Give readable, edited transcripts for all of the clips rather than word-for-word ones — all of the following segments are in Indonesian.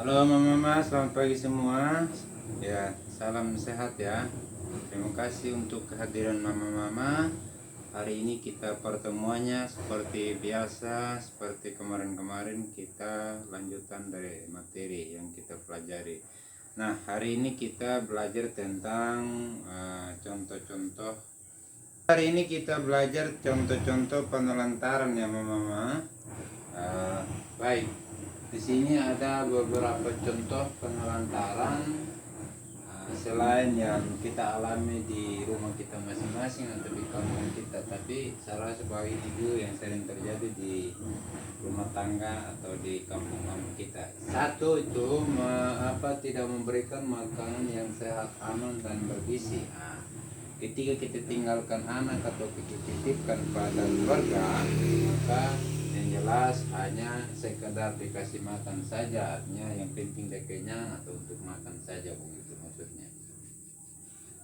Halo mama, selamat pagi semua. Ya, salam sehat ya. Terima kasih untuk kehadiran mama-mama. Hari ini kita pertemuannya seperti biasa, seperti kemarin-kemarin kita lanjutan dari materi yang kita pelajari. Nah, hari ini kita belajar tentang contoh-contoh. Hari ini kita belajar contoh-contoh penelantaran ya mama-mama. Baik. Di sini ada beberapa contoh penelantaran selain yang kita alami di rumah kita masing-masing atau di kampung kita, tapi salah sebagai itu yang sering terjadi di rumah tangga atau di kampung-kampung kita. Satu itu tidak memberikan makanan yang sehat, aman dan bergizi. Ketika kita tinggalkan anak atau kita titipkan pada keluarga, maka yang jelas hanya sekedar dikasih makan saja, artinya yang penting dia kenyang atau untuk makan saja, begitu maksudnya.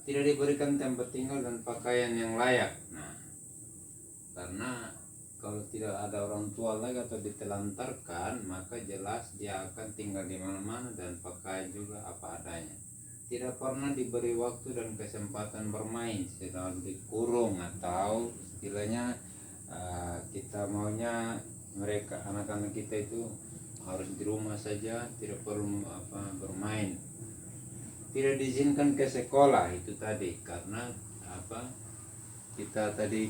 Tidak diberikan tempat tinggal dan pakaian yang layak. Nah, karena kalau tidak ada orang tua lagi atau ditelantarkan, maka jelas dia akan tinggal di mana-mana dan pakaian juga apa adanya. Tidak pernah diberi waktu dan kesempatan bermain, selalu dikurung atau istilahnya kita maunya mereka anak-anak kita itu harus di rumah saja, tidak perlu bermain. Tidak diizinkan ke sekolah itu tadi karena kita tadi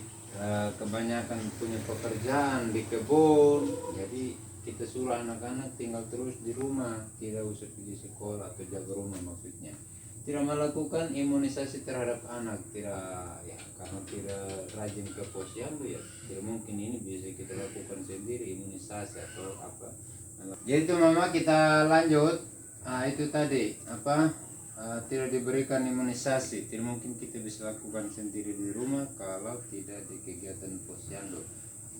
kebanyakan punya pekerjaan di kebun, jadi kita suruh anak-anak tinggal terus di rumah, tidak usah pergi sekolah atau jaga rumah maksudnya. Tidak melakukan imunisasi terhadap anak, karena tidak rajin ke posyandu ya, tidak mungkin ini bisa kita lakukan sendiri imunisasi atau apa. Jadi itu mama, kita lanjut. Itu tadi tidak diberikan imunisasi, tidak mungkin kita bisa lakukan sendiri di rumah kalau tidak di kegiatan posyandu.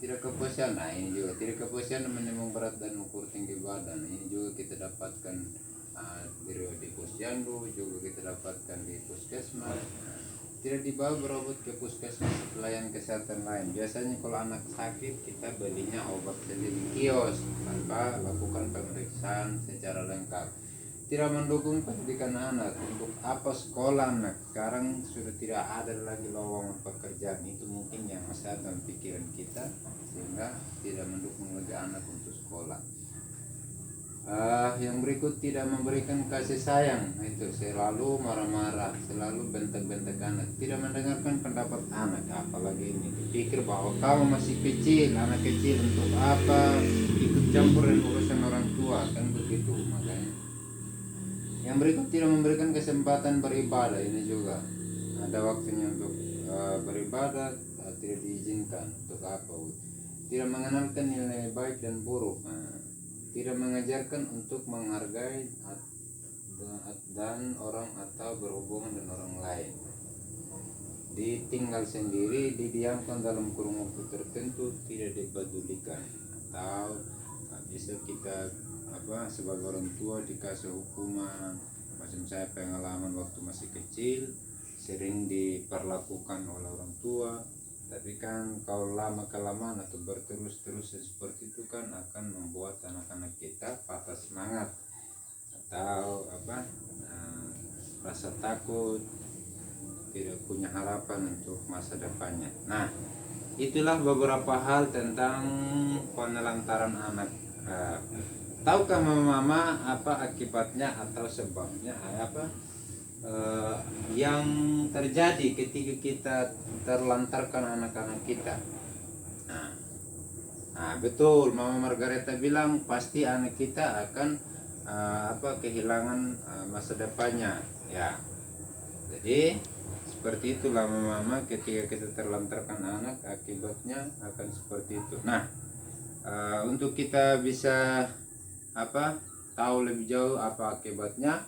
Tidak ke posyandu, ini juga tidak ke posyandu menimbang berat dan ukur tinggi badan, ini juga kita dapatkan di posyandu, juga kita dapatkan di puskesmas. Tidak dibawa berobat ke puskesmas pelayan kesehatan lain. Biasanya kalau anak sakit kita belinya obat sendiri di kios tanpa lakukan pemeriksaan secara lengkap. Tidak mendukung pendidikan anak. Untuk apa sekolah anak? Sekarang sudah tidak ada lagi lowongan pekerjaan, itu mungkin yang masih dalam pikiran kita sehingga tidak mendukung lagi anak untuk sekolah. Yang berikut, tidak memberikan kasih sayang, itu selalu marah-marah, selalu bentak-bentak anak, tidak mendengarkan pendapat anak, apalagi ini pikir bahwa kamu masih kecil, anak kecil untuk apa ikut campur dengan urusan orang tua, kan begitu. Makanya yang berikut, tidak memberikan kesempatan beribadah, ini juga ada waktunya untuk beribadah, tidak diizinkan untuk apa, tidak mengenalkan nilai baik dan buruk. Tidak mengajarkan untuk menghargai dan orang atau berhubungan dengan orang lain. Ditinggal sendiri, didiamkan dalam kurung waktu tertentu, tidak dipedulikan, atau bisa kita sebagai orang tua dikasih hukuman. Macam saya pengalaman waktu masih kecil sering diperlakukan oleh orang tua, tapi kan kalau lama-kelamaan atau berterus-terus seperti itu kan akan membuat anak-anak kita patah semangat atau rasa takut, tidak punya harapan untuk masa depannya. Nah, itulah beberapa hal tentang penelantaran anak. Tahukah mama apa akibatnya atau sebabnya yang terjadi ketika kita terlantarkan anak-anak kita? Nah, betul, Mama Margareta bilang pasti anak kita akan kehilangan masa depannya ya. Jadi seperti itulah mama, ketika kita terlantarkan anak akibatnya akan seperti itu. Nah, untuk kita bisa tahu lebih jauh apa akibatnya,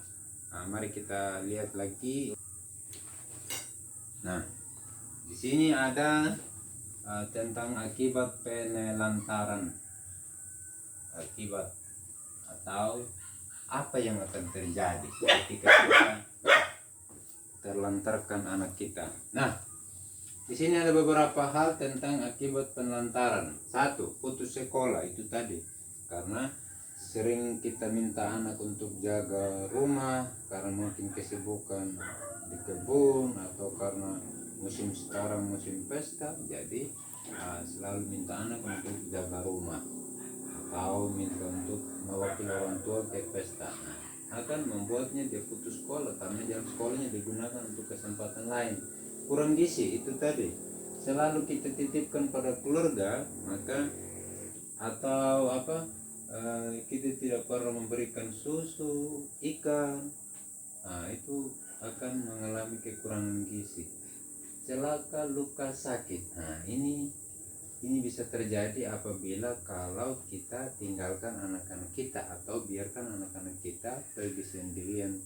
mari kita lihat lagi. Nah, di sini ada tentang akibat penelantaran. Akibat atau apa yang akan terjadi ketika kita terlantarkan anak kita. Nah, di sini ada beberapa hal tentang akibat penelantaran. Satu, putus sekolah, itu tadi karena sering kita minta anak untuk jaga rumah karena mungkin kesibukan di kebun atau karena musim sekarang musim pesta, jadi selalu minta anak untuk jaga rumah atau minta untuk mewakili orang tua ke pesta. Akan membuatnya dia putus sekolah karena jam sekolahnya digunakan untuk kesempatan lain. Kurang gizi itu tadi. Selalu kita titipkan pada keluarga, maka atau kita tidak pernah memberikan susu, ikan, itu akan mengalami kekurangan gizi. Celaka, luka, sakit. Ini bisa terjadi apabila kalau kita tinggalkan anak-anak kita atau biarkan anak-anak kita pergi sendirian,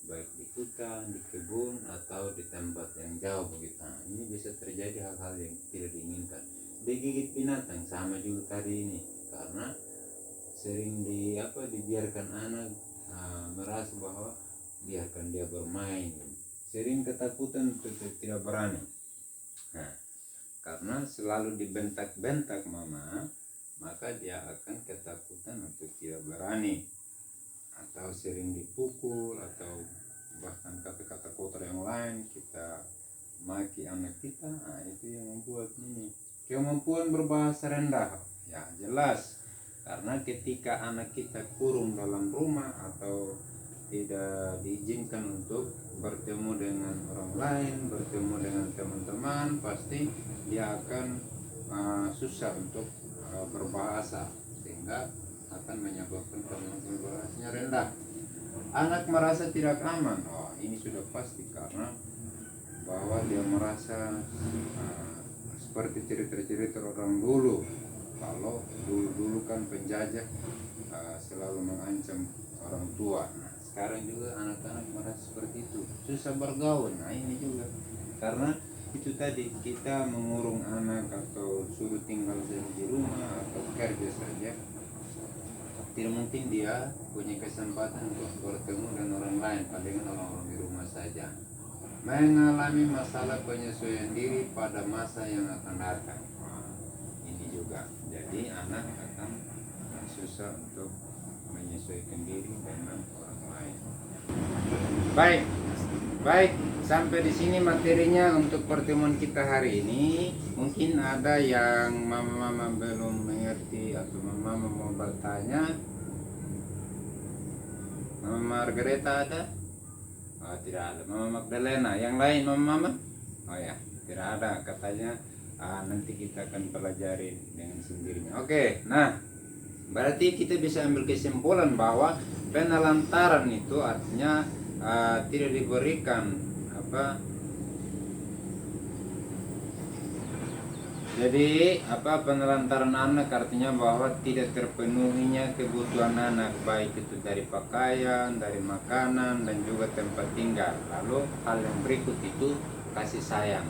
baik di hutan, di kebun atau di tempat yang jauh begitu. Ini bisa terjadi hal-hal yang tidak diinginkan. Digigit binatang sama juga tadi ini, karena sering dibiarkan anak merasa bahwa biarkan dia bermain, sering ketakutan tidak berani. Karena selalu dibentak-bentak mama, maka dia akan ketakutan untuk tidak berani, atau sering dipukul atau bahkan kata-kata kotor yang lain kita maki anak kita. Itu yang membuat ini kemampuan berbahasa rendah, ya jelas, karena ketika anak kita kurung dalam rumah atau tidak diizinkan untuk bertemu dengan orang lain, bertemu dengan teman-teman, pasti dia akan susah untuk berbahasa, sehingga akan menyebabkan kemampuan berbahasanya rendah. Anak merasa tidak aman, ini sudah pasti, karena bahwa dia merasa seperti cerita-cerita orang dulu, kalau dulu kan penjajah selalu mengancam orang tua. Sekarang juga anak-anak merasa seperti itu, susah bergaul. Ini juga karena itu tadi, kita mengurung anak atau suruh tinggal di rumah atau kerja saja, tidak mungkin dia punya kesempatan untuk bertemu dengan orang lain, palingan orang-orang di rumah saja. Mengalami masalah penyesuaian diri pada masa yang akan datang. Ini juga, jadi anak akan susah untuk menyesuaikan diri dengan orang lain. Baik, sampai di sini materinya untuk pertemuan kita hari ini. Mungkin ada yang mama belum mengerti atau mama mau bertanya. Mama Margareta ada? Tidak ada. Mama Magdalena, yang lain mama? Ya, tidak ada. Katanya nanti kita akan pelajari dengan sendirinya. Oke, nah berarti kita bisa ambil kesimpulan bahwa penelantaran itu artinya tidak diberikan penelantaran anak artinya bahwa tidak terpenuhinya kebutuhan anak, baik itu dari pakaian, dari makanan, dan juga tempat tinggal. Lalu hal yang berikut itu kasih sayang.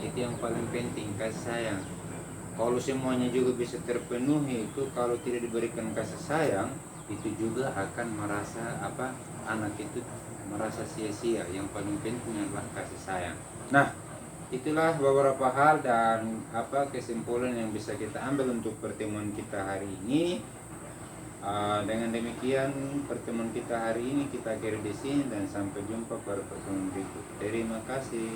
Itu yang paling penting, kasih sayang. Kalau semuanya juga bisa terpenuhi, itu kalau tidak diberikan kasih sayang, itu juga akan merasa anak itu merasa sia-sia. Yang paling penting adalah kasih sayang. Nah, itulah beberapa hal dan kesimpulan yang bisa kita ambil untuk pertemuan kita hari ini. Dengan demikian pertemuan kita hari ini kita akhiri di sini dan sampai jumpa pada pertemuan berikut. Terima kasih.